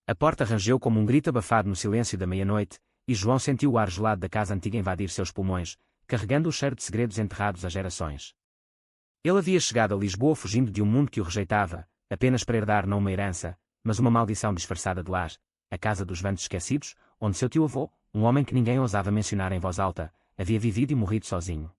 A porta rangeu como um grito abafado no silêncio da meia-noite, e João sentiu o ar gelado da casa antiga invadir seus pulmões, carregando o cheiro de segredos enterrados há gerações. Ele havia chegado a Lisboa fugindo de um mundo que o rejeitava, apenas para herdar não uma herança, mas uma maldição disfarçada de lar, a casa dos ventos esquecidos, onde seu tio-avô, um homem que ninguém ousava mencionar em voz alta, havia vivido e morrido sozinho.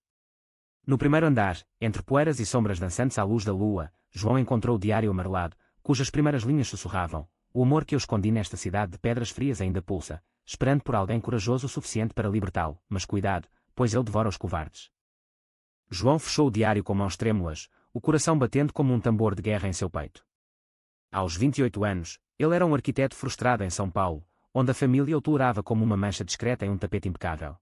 No primeiro andar, entre poeiras e sombras dançantes à luz da lua, João encontrou o diário amarelado, cujas primeiras linhas sussurravam: o amor que eu escondi nesta cidade de pedras frias ainda pulsa, esperando por alguém corajoso o suficiente para libertá-lo, mas cuidado, pois ele devora os covardes. João fechou o diário com mãos trêmulas, o coração batendo como um tambor de guerra em seu peito. Aos 28 anos, ele era um arquiteto frustrado em São Paulo, onde a família o tolerava como uma mancha discreta em um tapete impecável.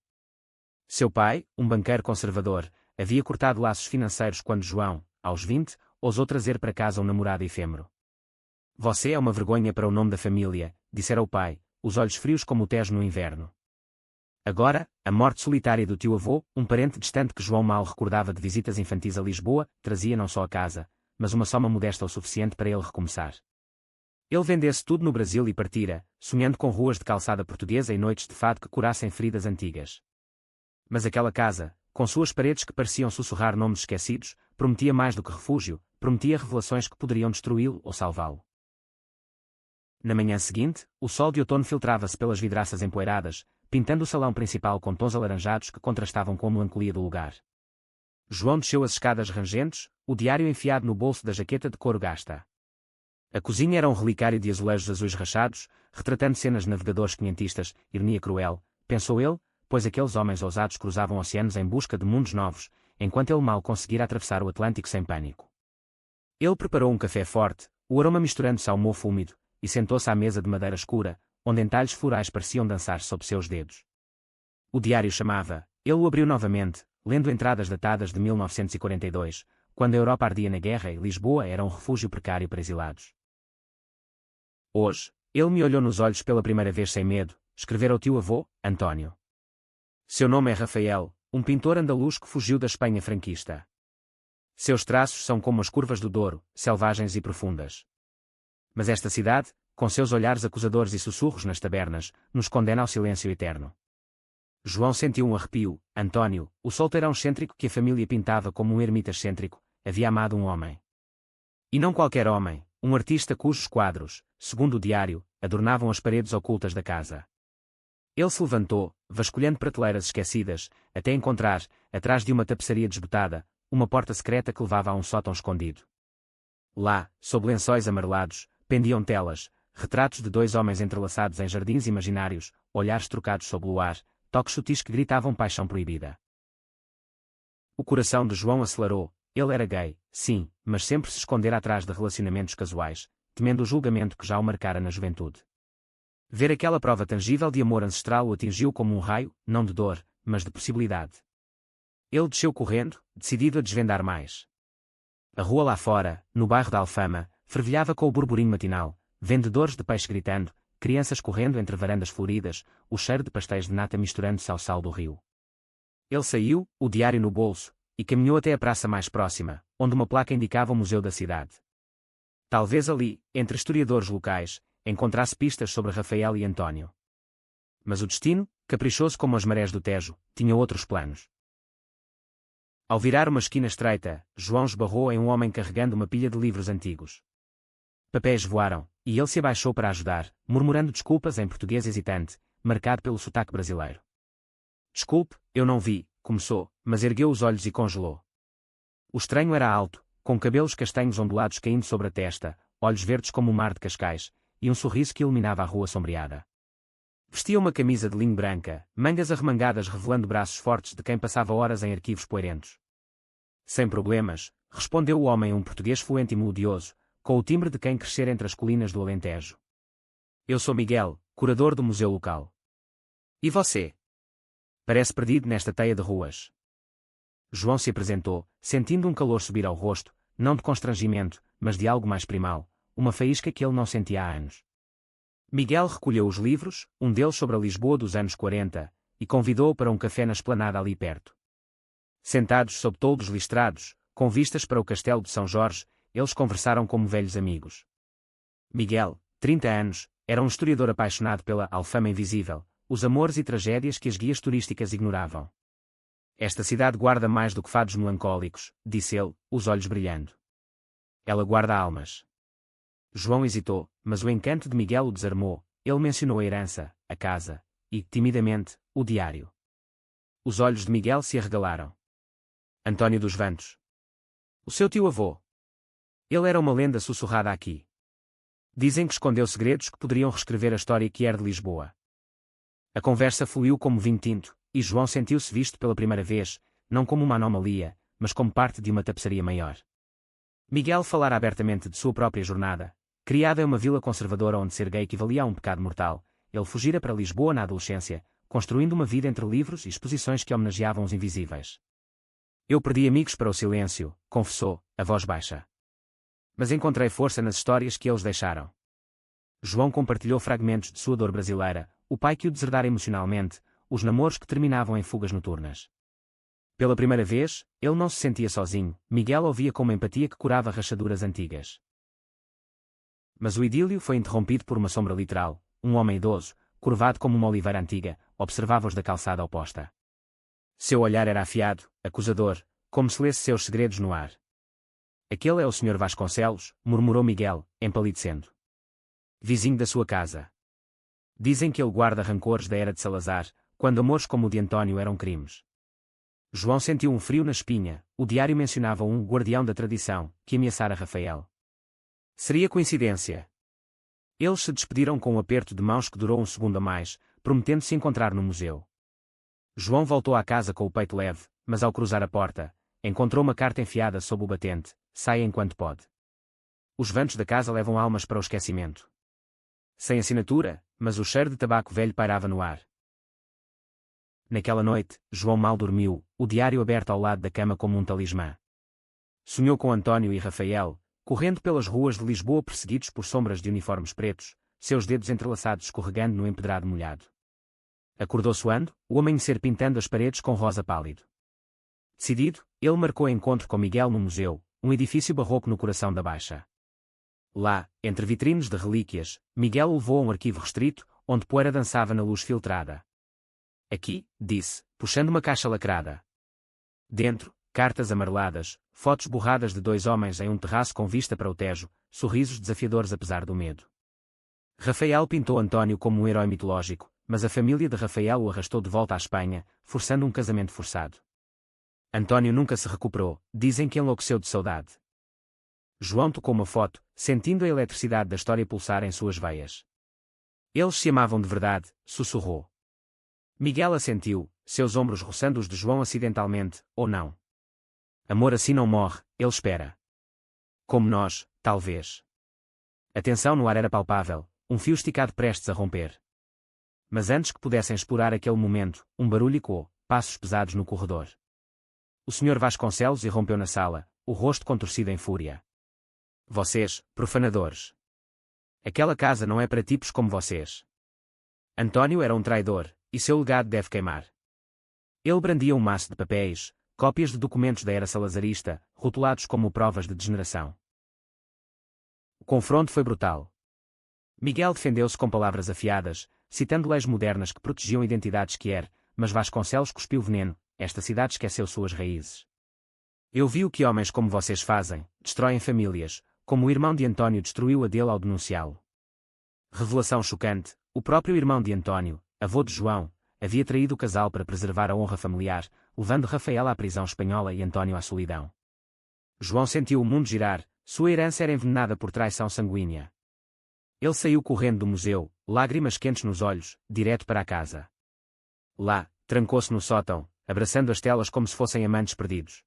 Seu pai, um banqueiro conservador, havia cortado laços financeiros quando João, aos 20, ousou trazer para casa um namorado efêmero. Você é uma vergonha para o nome da família, dissera o pai, os olhos frios como o Tejo no inverno. Agora, a morte solitária do tio-avô, um parente distante que João mal recordava de visitas infantis a Lisboa, trazia não só a casa, mas uma soma modesta o suficiente para ele recomeçar. Ele vendesse tudo no Brasil e partira, sonhando com ruas de calçada portuguesa e noites de fado que curassem feridas antigas. Mas aquela casa, com suas paredes que pareciam sussurrar nomes esquecidos, prometia mais do que refúgio, prometia revelações que poderiam destruí-lo ou salvá-lo. Na manhã seguinte, o sol de outono filtrava-se pelas vidraças empoeiradas, pintando o salão principal com tons alaranjados que contrastavam com a melancolia do lugar. João desceu as escadas rangentes, o diário enfiado no bolso da jaqueta de couro gasta. A cozinha era um relicário de azulejos azuis rachados, retratando cenas de navegadores quinhentistas, ironia cruel, pensou ele, pois aqueles homens ousados cruzavam oceanos em busca de mundos novos, enquanto ele mal conseguira atravessar o Atlântico sem pânico. Ele preparou um café forte, o aroma misturando-se ao mofo úmido, e sentou-se à mesa de madeira escura, onde entalhes florais pareciam dançar sob seus dedos. O diário chamava, ele o abriu novamente, lendo entradas datadas de 1942, quando a Europa ardia na guerra e Lisboa era um refúgio precário para exilados. Hoje, ele me olhou nos olhos pela primeira vez sem medo, escrevera ao tio-avô, António. Seu nome é Rafael, um pintor andaluz que fugiu da Espanha franquista. Seus traços são como as curvas do Douro, selvagens e profundas. Mas esta cidade, com seus olhares acusadores e sussurros nas tabernas, nos condena ao silêncio eterno. João sentiu um arrepio. António, o solteirão excêntrico que a família pintava como um ermita excêntrico, havia amado um homem. E não qualquer homem, um artista cujos quadros, segundo o diário, adornavam as paredes ocultas da casa. Ele se levantou, vasculhando prateleiras esquecidas, até encontrar, atrás de uma tapeçaria desbotada, uma porta secreta que levava a um sótão escondido. Lá, sob lençóis amarelados, pendiam telas, retratos de dois homens entrelaçados em jardins imaginários, olhares trocados sob o luar, toques sutis que gritavam paixão proibida. O coração de João acelerou. Ele era gay, sim, mas sempre se escondera atrás de relacionamentos casuais, temendo o julgamento que já o marcara na juventude. Ver aquela prova tangível de amor ancestral o atingiu como um raio, não de dor, mas de possibilidade. Ele desceu correndo, decidido a desvendar mais. A rua lá fora, no bairro da Alfama, fervilhava com o burburinho matinal, vendedores de peixe gritando, crianças correndo entre varandas floridas, o cheiro de pastéis de nata misturando-se ao sal do rio. Ele saiu, o diário no bolso, e caminhou até a praça mais próxima, onde uma placa indicava o museu da cidade. Talvez ali, entre historiadores locais, encontrasse pistas sobre Rafael e António. Mas o destino, caprichoso como as marés do Tejo, tinha outros planos. Ao virar uma esquina estreita, João esbarrou em um homem carregando uma pilha de livros antigos. Papéis voaram, e ele se abaixou para ajudar, murmurando desculpas em português hesitante, marcado pelo sotaque brasileiro. Desculpe, eu não vi, começou, mas ergueu os olhos e congelou. O estranho era alto, com cabelos castanhos ondulados caindo sobre a testa, olhos verdes como o mar de Cascais, e um sorriso que iluminava a rua sombreada. Vestia uma camisa de linho branca, mangas arremangadas revelando braços fortes de quem passava horas em arquivos poeirentos. Sem problemas, respondeu o homem um português fluente e melodioso, com o timbre de quem crescer entre as colinas do Alentejo. Eu sou Miguel, curador do museu local. E você? Parece perdido nesta teia de ruas. João se apresentou, sentindo um calor subir ao rosto, não de constrangimento, mas de algo mais primal, uma faísca que ele não sentia há anos. Miguel recolheu os livros, um deles sobre a Lisboa dos anos 40, e convidou-o para um café na esplanada ali perto. Sentados sob toldos listrados, com vistas para o castelo de São Jorge, eles conversaram como velhos amigos. Miguel, 30 anos, era um historiador apaixonado pela Alfama Invisível, os amores e tragédias que as guias turísticas ignoravam. Esta cidade guarda mais do que fados melancólicos, disse ele, os olhos brilhando. Ela guarda almas. João hesitou, mas o encanto de Miguel o desarmou. Ele mencionou a herança, a casa, e, timidamente, o diário. Os olhos de Miguel se arregalaram. Antônio dos Vantos. O seu tio-avô. Ele era uma lenda sussurrada aqui. Dizem que escondeu segredos que poderiam reescrever a história que era de Lisboa. A conversa fluiu como vinho tinto, e João sentiu-se visto pela primeira vez, não como uma anomalia, mas como parte de uma tapeçaria maior. Miguel falara abertamente de sua própria jornada. Criado em uma vila conservadora onde ser gay equivalia a um pecado mortal, ele fugira para Lisboa na adolescência, construindo uma vida entre livros e exposições que homenageavam os invisíveis. Eu perdi amigos para o silêncio, confessou, a voz baixa. Mas encontrei força nas histórias que eles deixaram. João compartilhou fragmentos de sua dor brasileira, o pai que o deserdara emocionalmente, os namoros que terminavam em fugas noturnas. Pela primeira vez, ele não se sentia sozinho. Miguel ouvia com uma empatia que curava rachaduras antigas. Mas o idílio foi interrompido por uma sombra literal. Um homem idoso, curvado como uma oliveira antiga, observava-os da calçada oposta. Seu olhar era afiado, acusador, como se lesse seus segredos no ar. Aquele é o Sr. Vasconcelos, murmurou Miguel, empalidecendo. Vizinho da sua casa. Dizem que ele guarda rancores da era de Salazar, quando amores como o de Antônio eram crimes. João sentiu um frio na espinha. O diário mencionava um guardião da tradição, que ameaçara Rafael. Seria coincidência? Eles se despediram com um aperto de mãos que durou um segundo a mais, prometendo se encontrar no museu. João voltou à casa com o peito leve, mas ao cruzar a porta, encontrou uma carta enfiada sob o batente. Saia enquanto pode. Os vantos da casa levam almas para o esquecimento. Sem assinatura, mas o cheiro de tabaco velho pairava no ar. Naquela noite, João mal dormiu, o diário aberto ao lado da cama como um talismã. Sonhou com Antônio e Rafael, correndo pelas ruas de Lisboa perseguidos por sombras de uniformes pretos, seus dedos entrelaçados escorregando no empedrado molhado. Acordou suando, o amanhecer pintando as paredes com rosa pálido. Decidido, ele marcou encontro com Miguel no museu, um edifício barroco no coração da Baixa. Lá, entre vitrines de relíquias, Miguel o levou a um arquivo restrito, onde poeira dançava na luz filtrada. Aqui, disse, puxando uma caixa lacrada. Dentro, cartas amareladas, fotos borradas de dois homens em um terraço com vista para o Tejo, sorrisos desafiadores apesar do medo. Rafael pintou Antônio como um herói mitológico, mas a família de Rafael o arrastou de volta à Espanha, forçando um casamento forçado. Antônio nunca se recuperou, dizem que enlouqueceu de saudade. João tocou uma foto, sentindo a eletricidade da história pulsar em suas veias. Eles se amavam de verdade, sussurrou. Miguel assentiu, seus ombros roçando os de João acidentalmente, ou não. Amor assim não morre, ele espera. Como nós, talvez. A tensão no ar era palpável, um fio esticado prestes a romper. Mas antes que pudessem explorar aquele momento, um barulho ecoou, passos pesados no corredor. O Sr. Vasconcelos irrompeu na sala, o rosto contorcido em fúria. Vocês, profanadores. Aquela casa não é para tipos como vocês. Antônio era um traidor, e seu legado deve queimar. Ele brandia um maço de papéis, cópias de documentos da era salazarista, rotulados como provas de degeneração. O confronto foi brutal. Miguel defendeu-se com palavras afiadas, citando leis modernas que protegiam identidades que era, mas Vasconcelos cuspiu veneno. Esta cidade esqueceu suas raízes. Eu vi o que homens como vocês fazem, destroem famílias, como o irmão de Antônio destruiu a dele ao denunciá-lo. Revelação chocante, o próprio irmão de Antônio, avô de João, havia traído o casal para preservar a honra familiar, levando Rafael à prisão espanhola e Antônio à solidão. João sentiu o mundo girar, sua herança era envenenada por traição sanguínea. Ele saiu correndo do museu, lágrimas quentes nos olhos, direto para a casa. Lá, trancou-se no sótão, abraçando as telas como se fossem amantes perdidos.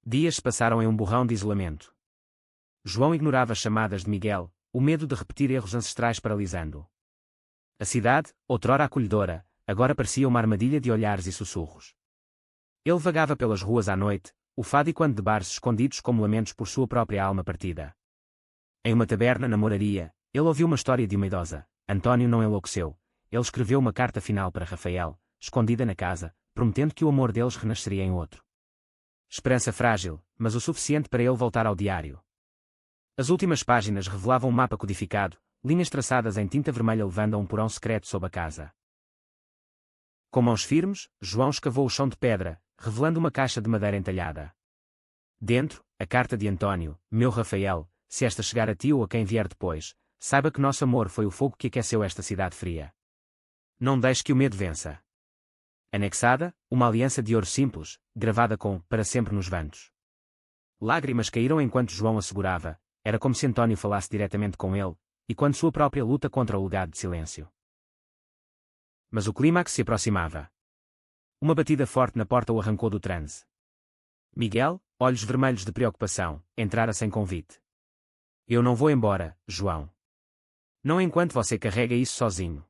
Dias se passaram em um borrão de isolamento. João ignorava as chamadas de Miguel, o medo de repetir erros ancestrais paralisando-o. A cidade, outrora acolhedora, agora parecia uma armadilha de olhares e sussurros. Ele vagava pelas ruas à noite, ufadicando de bares escondidos como lamentos por sua própria alma partida. Em uma taberna na moraria, ele ouviu uma história de uma idosa. Antônio não enlouqueceu. Ele escreveu uma carta final para Rafael, escondida na casa, prometendo que o amor deles renasceria em outro. Esperança frágil, mas o suficiente para ele voltar ao diário. As últimas páginas revelavam um mapa codificado, linhas traçadas em tinta vermelha levando a um porão secreto sob a casa. Com mãos firmes, João escavou o chão de pedra, revelando uma caixa de madeira entalhada. Dentro, a carta de António: meu Rafael, se esta chegar a ti ou a quem vier depois, saiba que nosso amor foi o fogo que aqueceu esta cidade fria. Não deixe que o medo vença. Anexada, uma aliança de ouro simples, gravada com para sempre nos vantos. Lágrimas caíram enquanto João a segurava, era como se António falasse diretamente com ele, e quando sua própria luta contra o legado de silêncio. Mas o clímax se aproximava. Uma batida forte na porta o arrancou do transe. Miguel, olhos vermelhos de preocupação, entrara sem convite. Eu não vou embora, João. Não enquanto você carrega isso sozinho.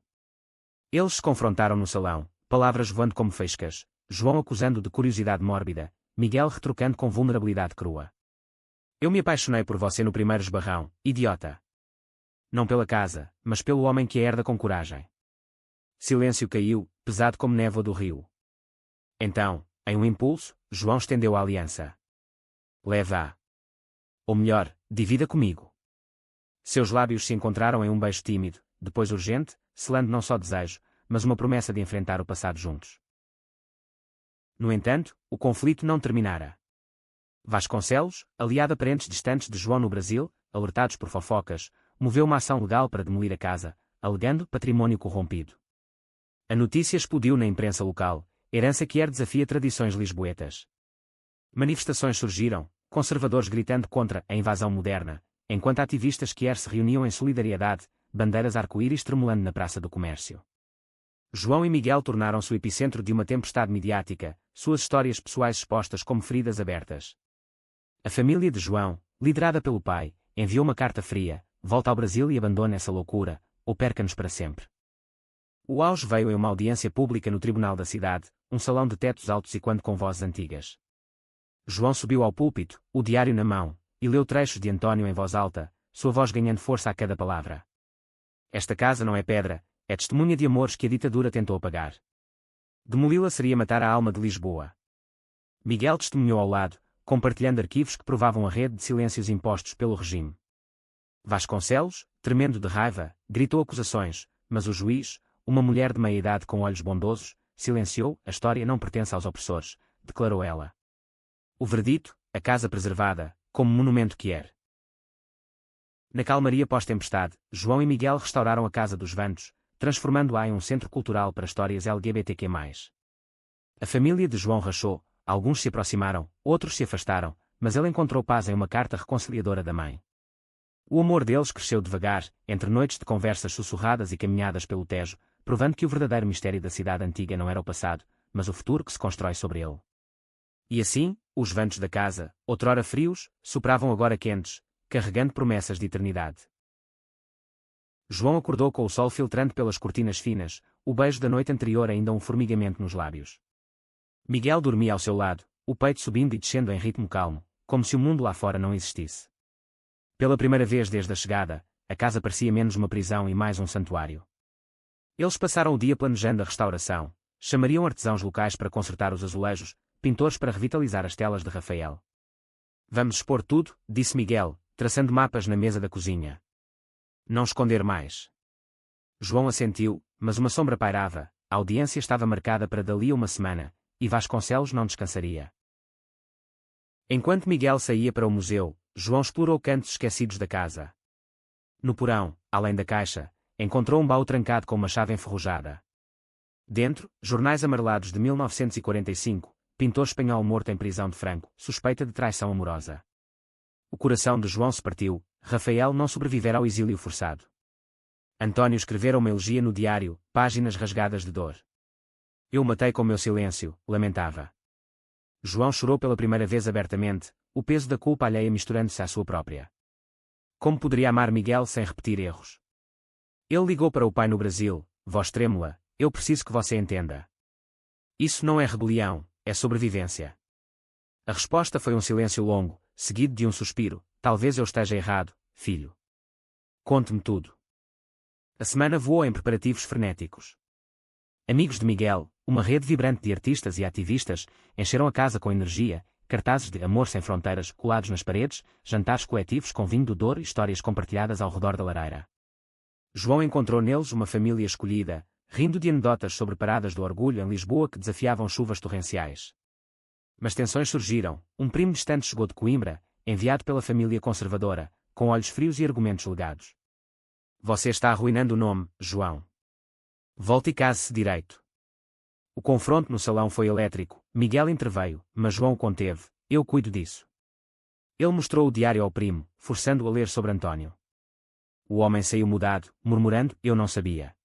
Eles se confrontaram no salão, palavras voando como faíscas, João acusando de curiosidade mórbida, Miguel retrucando com vulnerabilidade crua. Eu me apaixonei por você no primeiro esbarrão, idiota. Não pela casa, mas pelo homem que a herda com coragem. Silêncio caiu, pesado como névoa do rio. Então, em um impulso, João estendeu a aliança. Leva-a. Ou melhor, divida comigo. Seus lábios se encontraram em um beijo tímido, depois urgente, selando não só desejo, mas uma promessa de enfrentar o passado juntos. No entanto, o conflito não terminara. Vasconcelos, aliado a parentes distantes de João no Brasil, alertados por fofocas, moveu uma ação legal para demolir a casa, alegando patrimônio corrompido. A notícia explodiu na imprensa local, herança que desafia tradições lisboetas. Manifestações surgiram, conservadores gritando contra a invasão moderna, enquanto ativistas se reuniam em solidariedade, bandeiras arco-íris tremulando na Praça do Comércio. João e Miguel tornaram-se o epicentro de uma tempestade midiática, suas histórias pessoais expostas como feridas abertas. A família de João, liderada pelo pai, enviou uma carta fria: volta ao Brasil e abandone essa loucura, ou perca-nos para sempre. O auge veio em uma audiência pública no tribunal da cidade, um salão de tetos altos e quando com vozes antigas. João subiu ao púlpito, o diário na mão, e leu trechos de António em voz alta, sua voz ganhando força a cada palavra. Esta casa não é pedra, é testemunha de amores que a ditadura tentou apagar. Demoli-la seria matar a alma de Lisboa. Miguel testemunhou ao lado, compartilhando arquivos que provavam a rede de silêncios impostos pelo regime. Vasconcelos, tremendo de raiva, gritou acusações, mas o juiz, uma mulher de meia-idade com olhos bondosos, silenciou: a história não pertence aos opressores, declarou ela. O verdito: a casa preservada, como monumento que é. Na calmaria pós-tempestade, João e Miguel restauraram a Casa dos Vantos, transformando-a em um centro cultural para histórias LGBTQ+. A família de João rachou, alguns se aproximaram, outros se afastaram, mas ele encontrou paz em uma carta reconciliadora da mãe. O amor deles cresceu devagar, entre noites de conversas sussurradas e caminhadas pelo Tejo, provando que o verdadeiro mistério da cidade antiga não era o passado, mas o futuro que se constrói sobre ele. E assim, os ventos da casa, outrora frios, sopravam agora quentes, carregando promessas de eternidade. João acordou com o sol filtrando pelas cortinas finas, o beijo da noite anterior ainda um formigamento nos lábios. Miguel dormia ao seu lado, o peito subindo e descendo em ritmo calmo, como se o mundo lá fora não existisse. Pela primeira vez desde a chegada, a casa parecia menos uma prisão e mais um santuário. Eles passaram o dia planejando a restauração, chamariam artesãos locais para consertar os azulejos, pintores para revitalizar as telas de Rafael. Vamos expor tudo, disse Miguel, traçando mapas na mesa da cozinha. Não esconder mais. João assentiu, mas uma sombra pairava, a audiência estava marcada para dali a uma semana, e Vasconcelos não descansaria. Enquanto Miguel saía para o museu, João explorou cantos esquecidos da casa. No porão, além da caixa, encontrou um baú trancado com uma chave enferrujada. Dentro, jornais amarelados de 1945, pintor espanhol morto em prisão de Franco, suspeita de traição amorosa. O coração de João se partiu, Rafael não sobrevivera ao exílio forçado. António escrevera uma elegia no diário, páginas rasgadas de dor. Eu o matei com meu silêncio, lamentava. João chorou pela primeira vez abertamente, o peso da culpa alheia misturando-se à sua própria. Como poderia amar Miguel sem repetir erros? Ele ligou para o pai no Brasil: voz trêmula, eu preciso que você entenda. Isso não é rebelião, é sobrevivência. A resposta foi um silêncio longo, seguido de um suspiro: talvez eu esteja errado, filho. Conte-me tudo. A semana voou em preparativos frenéticos. Amigos de Miguel, uma rede vibrante de artistas e ativistas, encheram a casa com energia, cartazes de amor sem fronteiras colados nas paredes, jantares coletivos com vinho do Douro e histórias compartilhadas ao redor da lareira. João encontrou neles uma família escolhida, rindo de anedotas sobre paradas do orgulho em Lisboa que desafiavam chuvas torrenciais. Mas tensões surgiram. Um primo distante chegou de Coimbra, enviado pela família conservadora, com olhos frios e argumentos legados. Você está arruinando o nome, João. Volte e case-se direito. O confronto no salão foi elétrico. Miguel interveio, mas João conteve. Eu cuido disso. Ele mostrou o diário ao primo, forçando-o a ler sobre António. O homem saiu mudado, murmurando, eu não sabia.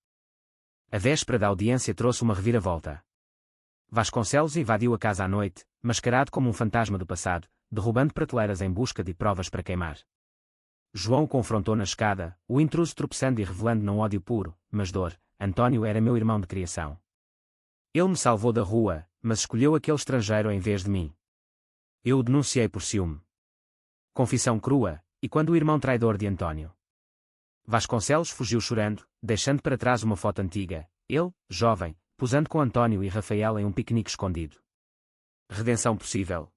A véspera da audiência trouxe uma reviravolta. Vasconcelos invadiu a casa à noite, mascarado como um fantasma do passado, derrubando prateleiras em busca de provas para queimar. João o confrontou na escada, o intruso tropeçando e revelando não ódio puro, mas dor. António era meu irmão de criação. Ele me salvou da rua, mas escolheu aquele estrangeiro em vez de mim. Eu o denunciei por ciúme. Confissão crua, e quando o irmão traidor de António. Vasconcelos fugiu chorando, deixando para trás uma foto antiga, ele, jovem, posando com António e Rafael em um piquenique escondido. Redenção possível.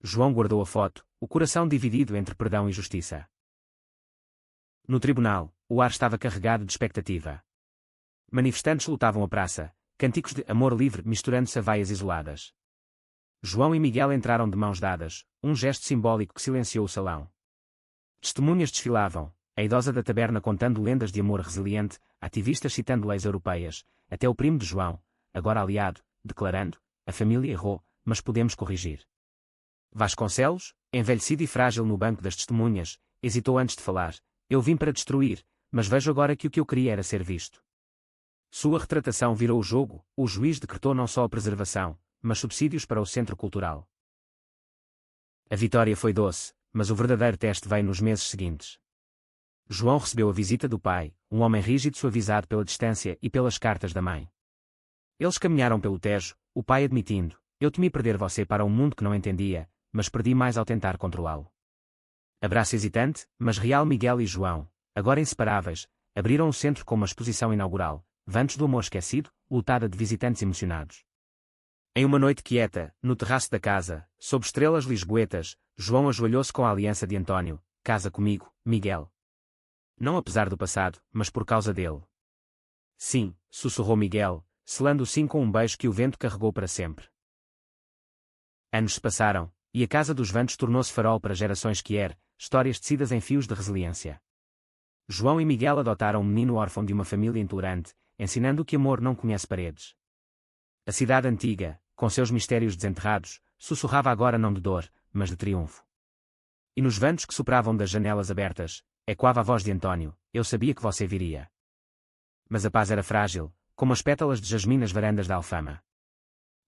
João guardou a foto, o coração dividido entre perdão e justiça. No tribunal, o ar estava carregado de expectativa. Manifestantes lutavam a praça, cânticos de amor livre misturando-se a vaias isoladas. João e Miguel entraram de mãos dadas, um gesto simbólico que silenciou o salão. Testemunhas desfilavam, a idosa da taberna contando lendas de amor resiliente, ativistas citando leis europeias, até o primo de João, agora aliado, declarando, a família errou, mas podemos corrigir. Vasconcelos, envelhecido e frágil no banco das testemunhas, hesitou antes de falar, eu vim para destruir, mas vejo agora que o que eu queria era ser visto. Sua retratação virou o jogo, o juiz decretou não só a preservação, mas subsídios para o centro cultural. A vitória foi doce, mas o verdadeiro teste veio nos meses seguintes. João recebeu a visita do pai, um homem rígido suavizado pela distância e pelas cartas da mãe. Eles caminharam pelo Tejo, o pai admitindo, eu temi perder você para um mundo que não entendia, mas perdi mais ao tentar controlá-lo. Abraço hesitante, mas real Miguel e João, agora inseparáveis, abriram o centro com uma exposição inaugural, Vantos do Amor Esquecido, lotada de visitantes emocionados. Em uma noite quieta, no terraço da casa, sob estrelas lisboetas, João ajoelhou-se com a aliança de António, casa comigo, Miguel. Não apesar do passado, mas por causa dele. Sim, sussurrou Miguel, selando o sim com um beijo que o vento carregou para sempre. Anos se passaram, e a Casa dos Vantos tornou-se farol para gerações histórias tecidas em fios de resiliência. João e Miguel adotaram um menino órfão de uma família intolerante, ensinando que amor não conhece paredes. A cidade antiga, com seus mistérios desenterrados, sussurrava agora não de dor, mas de triunfo. E nos ventos que sopravam das janelas abertas, ecoava a voz de António, eu sabia que você viria. Mas a paz era frágil, como as pétalas de jasmim nas varandas da Alfama.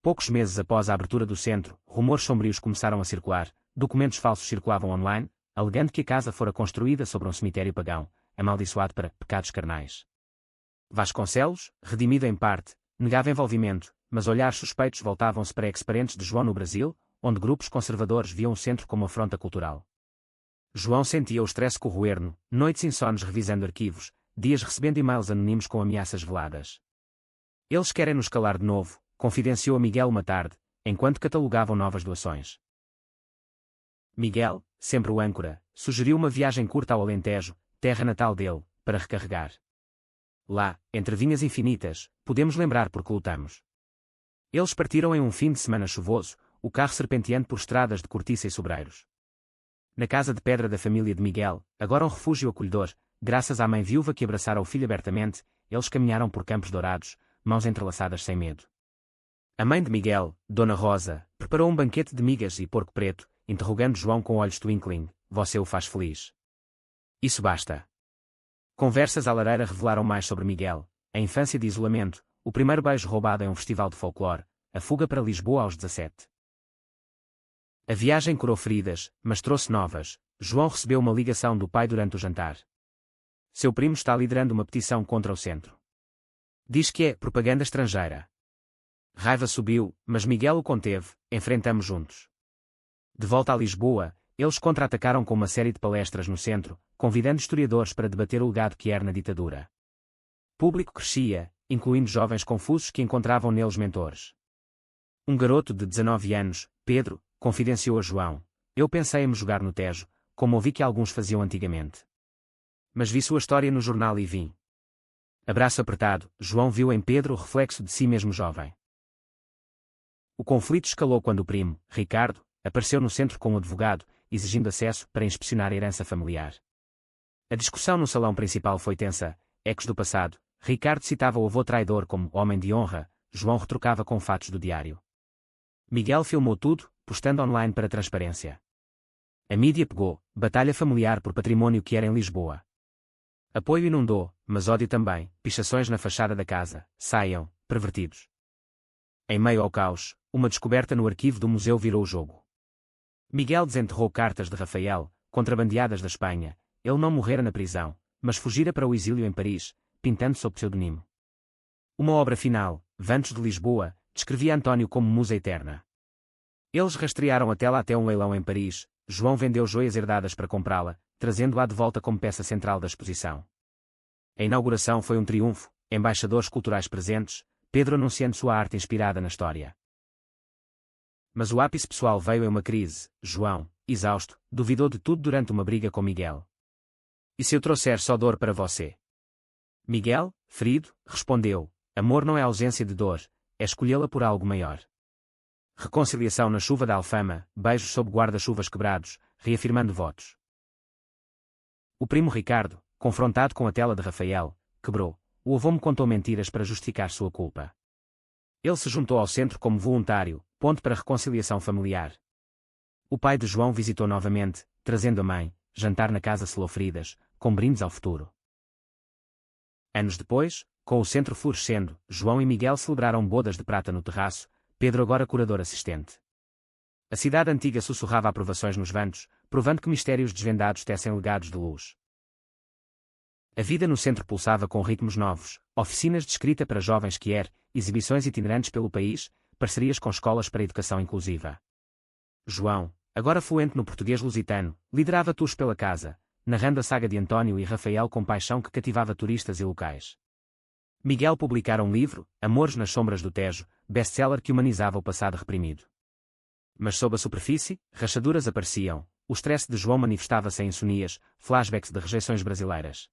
Poucos meses após a abertura do centro, rumores sombrios começaram a circular, documentos falsos circulavam online, alegando que a casa fora construída sobre um cemitério pagão, amaldiçoado para pecados carnais. Vasconcelos, redimido em parte, negava envolvimento, mas olhares suspeitos voltavam-se para ex-parentes de João no Brasil, onde grupos conservadores viam o centro como afronta cultural. João sentia o estresse corroer-no, noites insones revisando arquivos, dias recebendo e-mails anónimos com ameaças veladas. Eles querem nos calar de novo, confidenciou a Miguel uma tarde, enquanto catalogavam novas doações. Miguel, sempre o âncora, sugeriu uma viagem curta ao Alentejo, terra natal dele, para recarregar. Lá, entre vinhas infinitas, podemos lembrar porque lutamos. Eles partiram em um fim de semana chuvoso, o carro serpenteando por estradas de cortiça e sobreiros. Na casa de pedra da família de Miguel, agora um refúgio acolhedor, graças à mãe viúva que abraçara o filho abertamente, eles caminharam por campos dourados, mãos entrelaçadas sem medo. A mãe de Miguel, Dona Rosa, preparou um banquete de migas e porco preto, interrogando João com olhos twinkling, você o faz feliz. Isso basta. Conversas à lareira revelaram mais sobre Miguel, a infância de isolamento, o primeiro beijo roubado em um festival de folclore, a fuga para Lisboa aos 17. A viagem curou feridas, mas trouxe novas. João recebeu uma ligação do pai durante o jantar. Seu primo está liderando uma petição contra o centro. Diz que é propaganda estrangeira. Raiva subiu, mas Miguel o conteve, enfrentamos juntos. De volta a Lisboa, eles contra-atacaram com uma série de palestras no centro, convidando historiadores para debater o legado que era na ditadura. Público crescia, incluindo jovens confusos que encontravam neles mentores. Um garoto de 19 anos, Pedro, confidenciou a João, eu pensei em me jogar no Tejo, como ouvi que alguns faziam antigamente. Mas vi sua história no jornal e vim. Abraço apertado, João viu em Pedro o reflexo de si mesmo jovem. O conflito escalou quando o primo, Ricardo, apareceu no centro com o advogado, exigindo acesso para inspecionar a herança familiar. A discussão no salão principal foi tensa, ecos do passado. Ricardo citava o avô traidor como homem de honra, João retrucava com fatos do diário. Miguel filmou tudo, postando online para transparência. A mídia pegou, batalha familiar por patrimônio que era em Lisboa. Apoio inundou, mas ódio também, pichações na fachada da casa, saiam, pervertidos. Em meio ao caos, uma descoberta no arquivo do museu virou o jogo. Miguel desenterrou cartas de Rafael, contrabandeadas da Espanha. Ele não morrera na prisão, mas fugira para o exílio em Paris, pintando sob pseudonimo. Uma obra final, Ventos de Lisboa, descrevia António como musa eterna. Eles rastrearam a tela até um leilão em Paris. João vendeu joias herdadas para comprá-la, trazendo-a de volta como peça central da exposição. A inauguração foi um triunfo, embaixadores culturais presentes, Pedro anunciando sua arte inspirada na história. Mas o ápice pessoal veio em uma crise. João, exausto, duvidou de tudo durante uma briga com Miguel. E se eu trouxer só dor para você? Miguel, ferido, respondeu, amor não é ausência de dor, é escolhê-la por algo maior. Reconciliação na chuva da Alfama, beijos sob guarda-chuvas quebrados, reafirmando votos. O primo Ricardo, confrontado com a tela de Rafael, quebrou. O avô me contou mentiras para justificar sua culpa. Ele se juntou ao centro como voluntário, ponto para reconciliação familiar. O pai de João visitou novamente, trazendo a mãe, jantar na casa Selofridas, com brindes ao futuro. Anos depois, com o centro florescendo, João e Miguel celebraram bodas de prata no terraço, Pedro agora curador assistente. A cidade antiga sussurrava aprovações nos ventos, provando que mistérios desvendados tecem legados de luz. A vida no centro pulsava com ritmos novos, oficinas de escrita para jovens exibições itinerantes pelo país, parcerias com escolas para educação inclusiva. João, agora fluente no português lusitano, liderava tours pela casa, narrando a saga de António e Rafael com paixão que cativava turistas e locais. Miguel publicara um livro, Amores nas Sombras do Tejo, best-seller que humanizava o passado reprimido. Mas sob a superfície, rachaduras apareciam, o stress de João manifestava-se em insonias, flashbacks de rejeições brasileiras.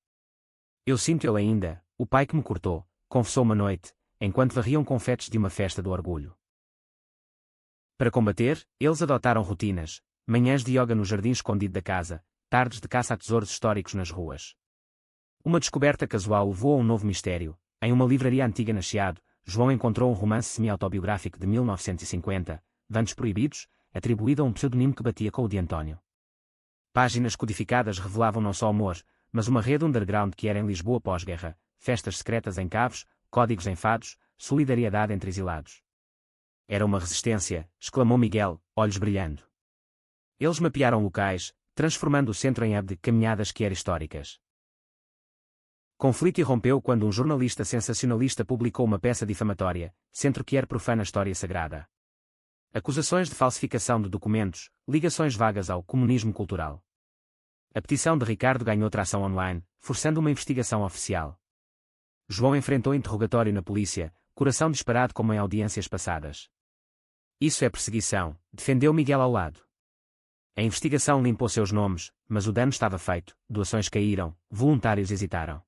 Eu sinto ele ainda, o pai que me cortou, confessou uma noite, enquanto varriam confetes de uma festa do orgulho. Para combater, eles adotaram rotinas, manhãs de yoga no jardim escondido da casa, tardes de caça a tesouros históricos nas ruas. Uma descoberta casual levou a um novo mistério. Em uma livraria antiga na Chiado, João encontrou um romance semi-autobiográfico de 1950, Ventos Proibidos, atribuído a um pseudonimo que batia com o de António. Páginas codificadas revelavam não só amor, mas uma rede underground que era em Lisboa pós-guerra, festas secretas em caves, códigos em fados, solidariedade entre exilados. Era uma resistência, exclamou Miguel, olhos brilhando. Eles mapearam locais, transformando o centro em hub de caminhadas históricas. Conflito irrompeu quando um jornalista sensacionalista publicou uma peça difamatória, Centro profana história sagrada. Acusações de falsificação de documentos, ligações vagas ao comunismo cultural. A petição de Ricardo ganhou tração online, forçando uma investigação oficial. João enfrentou interrogatório na polícia, coração disparado como em audiências passadas. Isso é perseguição, defendeu Miguel ao lado. A investigação limpou seus nomes, mas o dano estava feito, doações caíram, voluntários hesitaram.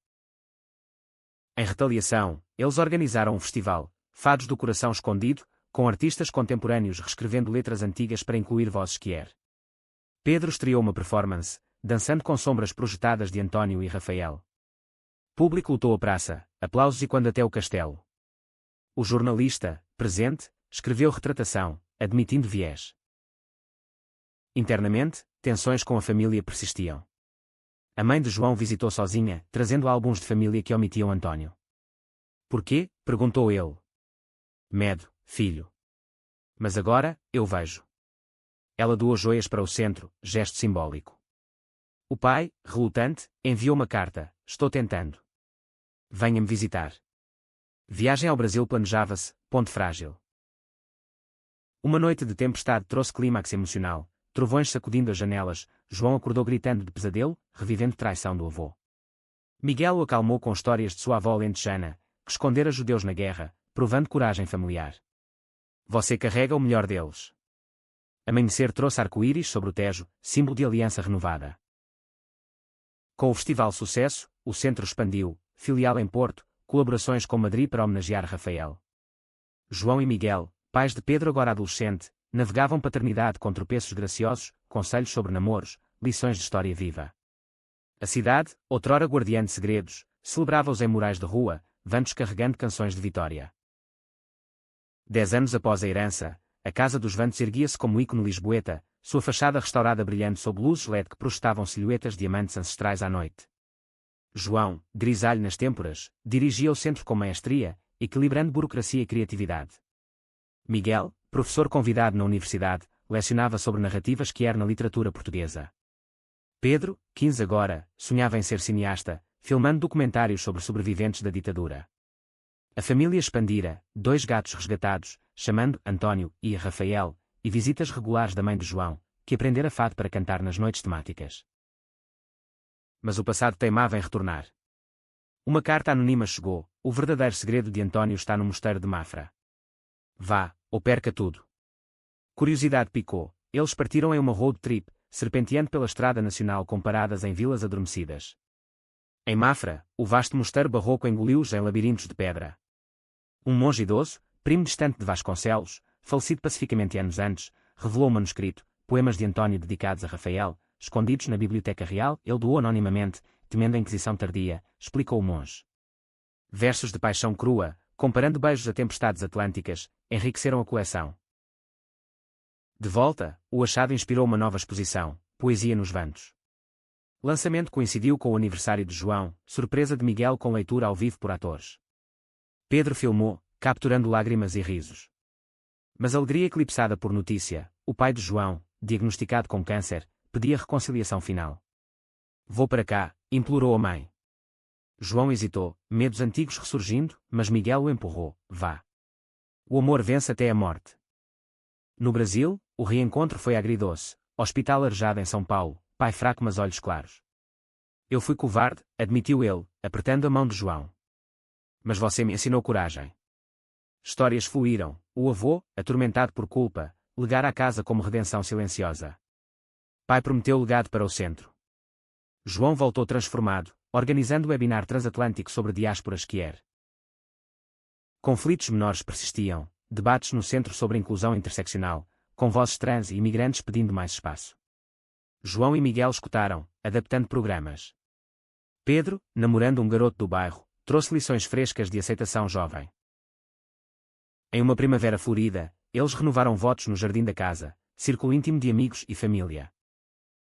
Em retaliação, eles organizaram um festival, Fados do Coração Escondido, com artistas contemporâneos reescrevendo letras antigas para incluir vozes Pedro estreou uma performance, dançando com sombras projetadas de António e Rafael. Público lotou a praça, aplausos e quando até o castelo. O jornalista, presente, escreveu retratação, admitindo viés. Internamente, tensões com a família persistiam. A mãe de João visitou sozinha, trazendo álbuns de família que omitiam António. Porquê? Perguntou ele. Medo, filho. Mas agora, eu vejo. Ela doou joias para o centro, gesto simbólico. O pai, relutante, enviou uma carta, estou tentando. Venha-me visitar. Viagem ao Brasil planejava-se, ponto frágil. Uma noite de tempestade trouxe clímax emocional, trovões sacudindo as janelas, João acordou gritando de pesadelo, revivendo traição do avô. Miguel o acalmou com histórias de sua avó lentejana, que escondera judeus na guerra, provando coragem familiar. Você carrega o melhor deles. Amanhecer trouxe arco-íris sobre o Tejo, símbolo de aliança renovada. Com o festival Sucesso, o centro expandiu, filial em Porto, colaborações com Madrid para homenagear Rafael. João e Miguel, pais de Pedro agora adolescente, navegavam paternidade com tropeços graciosos, conselhos sobre namoros, lições de história viva. A cidade, outrora guardiã de segredos, celebrava-os em murais de rua, vantos carregando canções de vitória. 10 anos após a herança, a Casa dos Vantos erguia-se como ícone lisboeta, sua fachada restaurada brilhando sob luzes LED que projetavam silhuetas de diamantes ancestrais à noite. João, grisalho nas têmporas, dirigia o centro com maestria, equilibrando burocracia e criatividade. Miguel, professor convidado na universidade, lecionava sobre narrativas que era na literatura portuguesa. Pedro, 15 agora, sonhava em ser cineasta, filmando documentários sobre sobreviventes da ditadura. A família expandira, 2 gatos resgatados, chamando António e Rafael, e visitas regulares da mãe de João, que aprendera fado para cantar nas noites temáticas. Mas o passado teimava em retornar. Uma carta anônima chegou: o verdadeiro segredo de António está no mosteiro de Mafra. Vá, ou perca tudo. Curiosidade picou, eles partiram em uma road trip, serpenteando pela estrada nacional com paradas em vilas adormecidas. Em Mafra, o vasto mosteiro barroco engoliu-os em labirintos de pedra. Um monge idoso, primo distante de Vasconcelos, falecido pacificamente anos antes, revelou um manuscrito, poemas de António dedicados a Rafael, escondidos na Biblioteca Real. Ele doou anonimamente, temendo a Inquisição tardia, explicou o monge. Versos de paixão crua, comparando beijos a tempestades atlânticas, enriqueceram a coleção. De volta, o achado inspirou uma nova exposição, Poesia nos Vantos. Lançamento coincidiu com o aniversário de João, surpresa de Miguel com leitura ao vivo por atores. Pedro filmou, capturando lágrimas e risos. Mas a alegria eclipsada por notícia: o pai de João, diagnosticado com câncer, pedia reconciliação final. Vou para cá, implorou a mãe. João hesitou, medos antigos ressurgindo, mas Miguel o empurrou: vá. O amor vence até a morte. No Brasil, o reencontro foi agridoce. Hospital Arejado em São Paulo, pai fraco mas olhos claros. Eu fui covarde, admitiu ele, apertando a mão de João. Mas você me ensinou coragem. Histórias fluíram, o avô, atormentado por culpa, legara a casa como redenção silenciosa. Pai prometeu legado para o centro. João voltou transformado, organizando o webinar transatlântico sobre diásporas queer. Conflitos menores persistiam, debates no centro sobre inclusão interseccional, com vozes trans e imigrantes pedindo mais espaço. João e Miguel escutaram, adaptando programas. Pedro, namorando um garoto do bairro, trouxe lições frescas de aceitação jovem. Em uma primavera florida, eles renovaram votos no jardim da casa, círculo íntimo de amigos e família.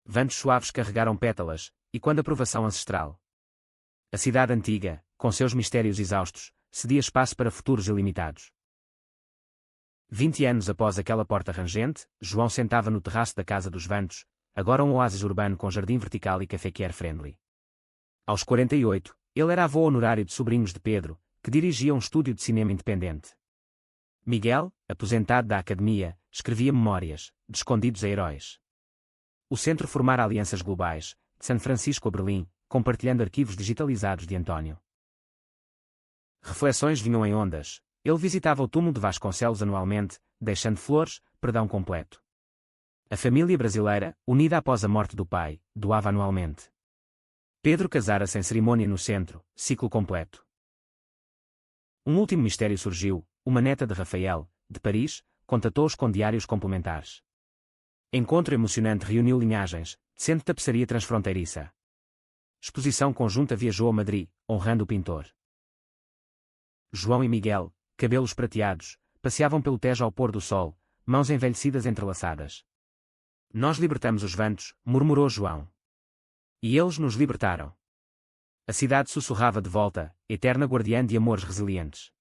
Vantos suaves carregaram pétalas, e quando a provação ancestral. A cidade antiga, com seus mistérios exaustos, cedia espaço para futuros ilimitados. 20 anos após aquela porta rangente, João sentava no terraço da Casa dos Vantos, agora um oásis urbano com jardim vertical e café queer-friendly. Aos 48, ele era avô honorário de sobrinhos de Pedro, que dirigia um estúdio de cinema independente. Miguel, aposentado da academia, escrevia memórias, de escondidos a heróis. O centro formara alianças globais, de São Francisco a Berlim, compartilhando arquivos digitalizados de António. Reflexões vinham em ondas. Ele visitava o túmulo de Vasconcelos anualmente, deixando flores, perdão completo. A família brasileira, unida após a morte do pai, doava anualmente. Pedro casara sem cerimônia no centro, ciclo completo. Um último mistério surgiu: uma neta de Rafael, de Paris, contatou-os com diários complementares. Encontro emocionante reuniu linhagens, sendo tapeçaria transfronteiriça. Exposição conjunta viajou a Madrid, honrando o pintor. João e Miguel, cabelos prateados, passeavam pelo Tejo ao pôr do sol, mãos envelhecidas entrelaçadas. Nós libertamos os vantos, murmurou João. E eles nos libertaram. A cidade sussurrava de volta, eterna guardiã de amores resilientes.